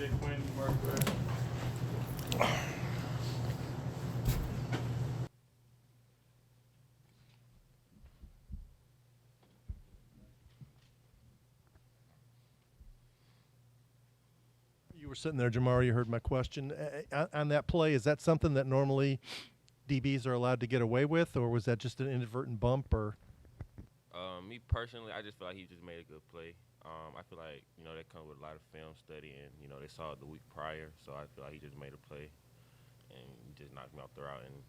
Quinn, Mark Thrash. You were sitting there, Jamar. You heard my question. On that play, is that something that normally DBs are allowed to get away with, or was that just an inadvertent bump? Or Me personally, I just feel like he just made a good play. I feel like that comes with a lot of film study, and they saw it the week prior, so I feel like he just made a play and he just knocked me off the route. And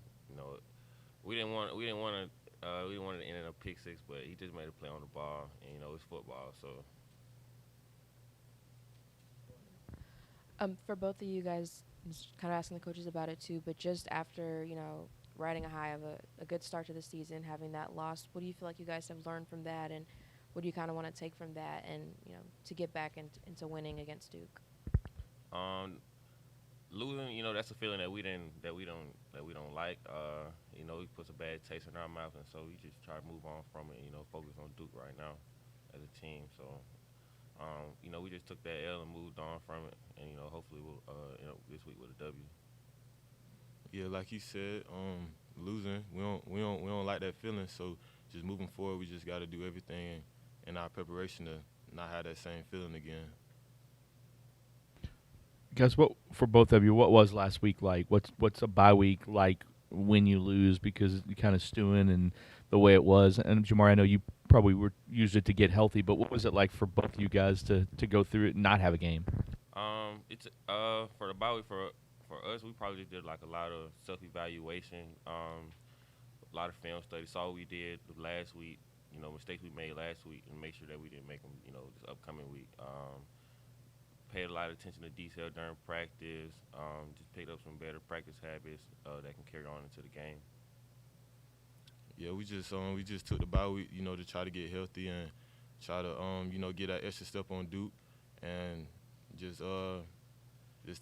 we didn't want to end in a pick six, but he just made a play on the ball, and it's football, so. For both of you guys, kind of asking the coaches about it too, but just after, riding a high of a good start to the season, having that loss, what do you feel like you guys have learned from that, and what do you kind of want to take from that and, to get back into winning against Duke? Losing, that's a feeling that we don't like. It puts a bad taste in our mouth, and so we just try to move on from it, focus on Duke right now as a team. So we just took that L and moved on from it, and hopefully we'll end up this week with a W. Yeah, like you said, losing, we don't like that feeling. So just moving forward, we just got to do everything in our preparation to not have that same feeling again. Guys, what for both of you? What was last week like? What's a bye week like when you lose, because you kind of stewing and the way it was? And Jamar, I know you probably used it to get healthy, but what was it like for both of you guys to go through it and not have a game? It's for the bye week for us, we probably just did like a lot of self-evaluation, a lot of film study. Saw what we did last week, mistakes we made last week, and make sure that we didn't make them, this upcoming week. Paid a lot of attention to detail during practice. Just picked up some better practice habits that can carry on into the game. Yeah, we just took the bye week, to try to get healthy and try to get that extra step on Duke, and just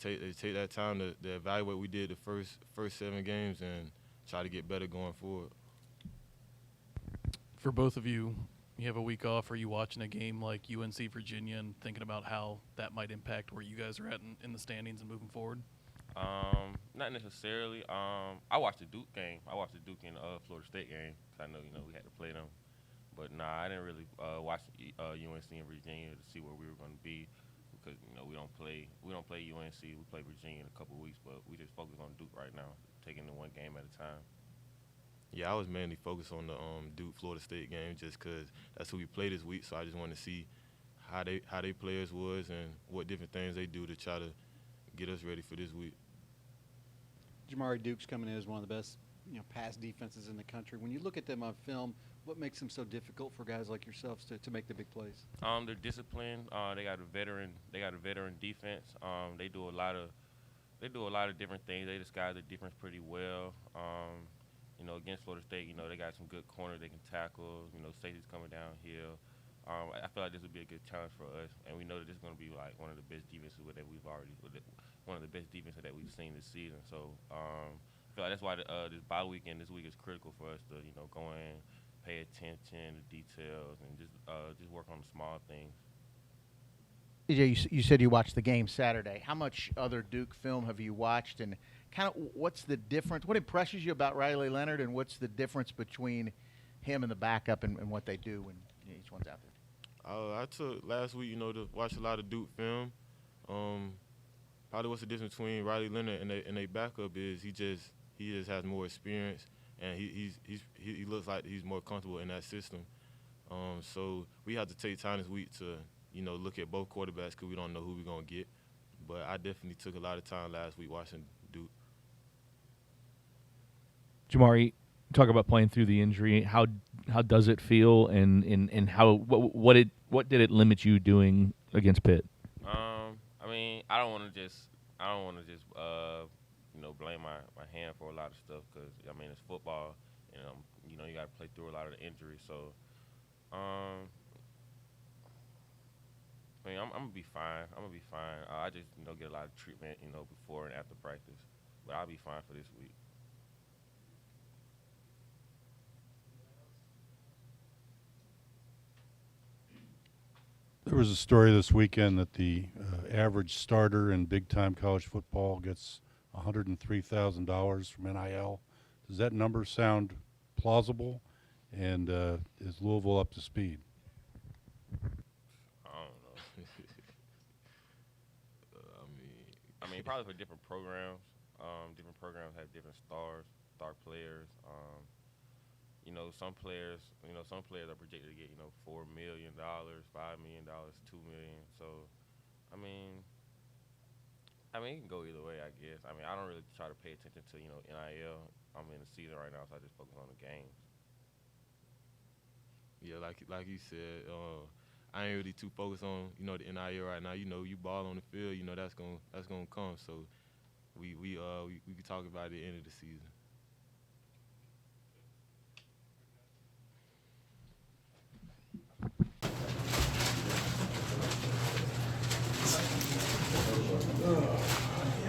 take that time to evaluate what we did the first 7 games and try to get better going forward. For both of you, you have a week off. Are you watching a game like UNC Virginia and thinking about how that might impact where you guys are at in the standings and moving forward? Not necessarily. I watched the Duke game. I watched the Duke and Florida State game because I know we had to play them. But I didn't really watch UNC and Virginia to see where we were going to be, because we don't play UNC. We play Virginia in a couple of weeks, but we just focus on Duke right now, taking it one game at a time. Yeah, I was mainly focused on the Duke Florida State game just because that's who we played this week. So I just wanted to see how they players was and what different things they do to try to get us ready for this week. Jamari, Duke's coming in as one of the best, pass defenses in the country. When you look at them on film, what makes them so difficult for guys like yourselves to make the big plays? They're disciplined. They got a veteran defense. They do a lot of different things. They disguise the defense pretty well. Against Florida State, they got some good corners they can tackle. Safety's coming downhill. I feel like this would be a good challenge for us, and we know that this is going to be like one of the best defenses that we've seen this season. So I feel like that's why this bye weekend this week is critical for us to go in, pay attention to details, and just work on the small things. EJ, you said you watched the game Saturday. How much other Duke film have you watched, and kind of what's the difference? What impresses you about Riley Leonard, and what's the difference between him and the backup and what they do when each one's out there? I took last week, to watch a lot of Duke film. Probably what's the difference between Riley Leonard and they backup is he just has more experience, and he looks like he's more comfortable in that system. So we have to take time this week to look at both quarterbacks because we don't know who we're gonna get. But I definitely took a lot of time last week watching Duke. Jamari, talk about playing through the injury. How does it feel, and how what did it limit you doing against Pitt? I don't want to just blame my hand for a lot of stuff, because it's football, and you got to play through a lot of the injuries. So I'm gonna be fine. I just get a lot of treatment before and after practice, but I'll be fine for this week. There was a story this weekend that the average starter in big-time college football gets $103,000 from NIL. Does that number sound plausible? And is Louisville up to speed? I don't know. I mean, probably for different programs. Different programs have different star players. Some players are projected to get $4 million, $5 million, $2 million. So, I mean, it can go either way, I guess. I mean, I don't really try to pay attention to NIL. I'm in the season right now, so I just focus on the games. Yeah, like you said, I ain't really too focused on the NIL right now. You ball on the field, that's gonna come. So we can talk about it at the end of the season.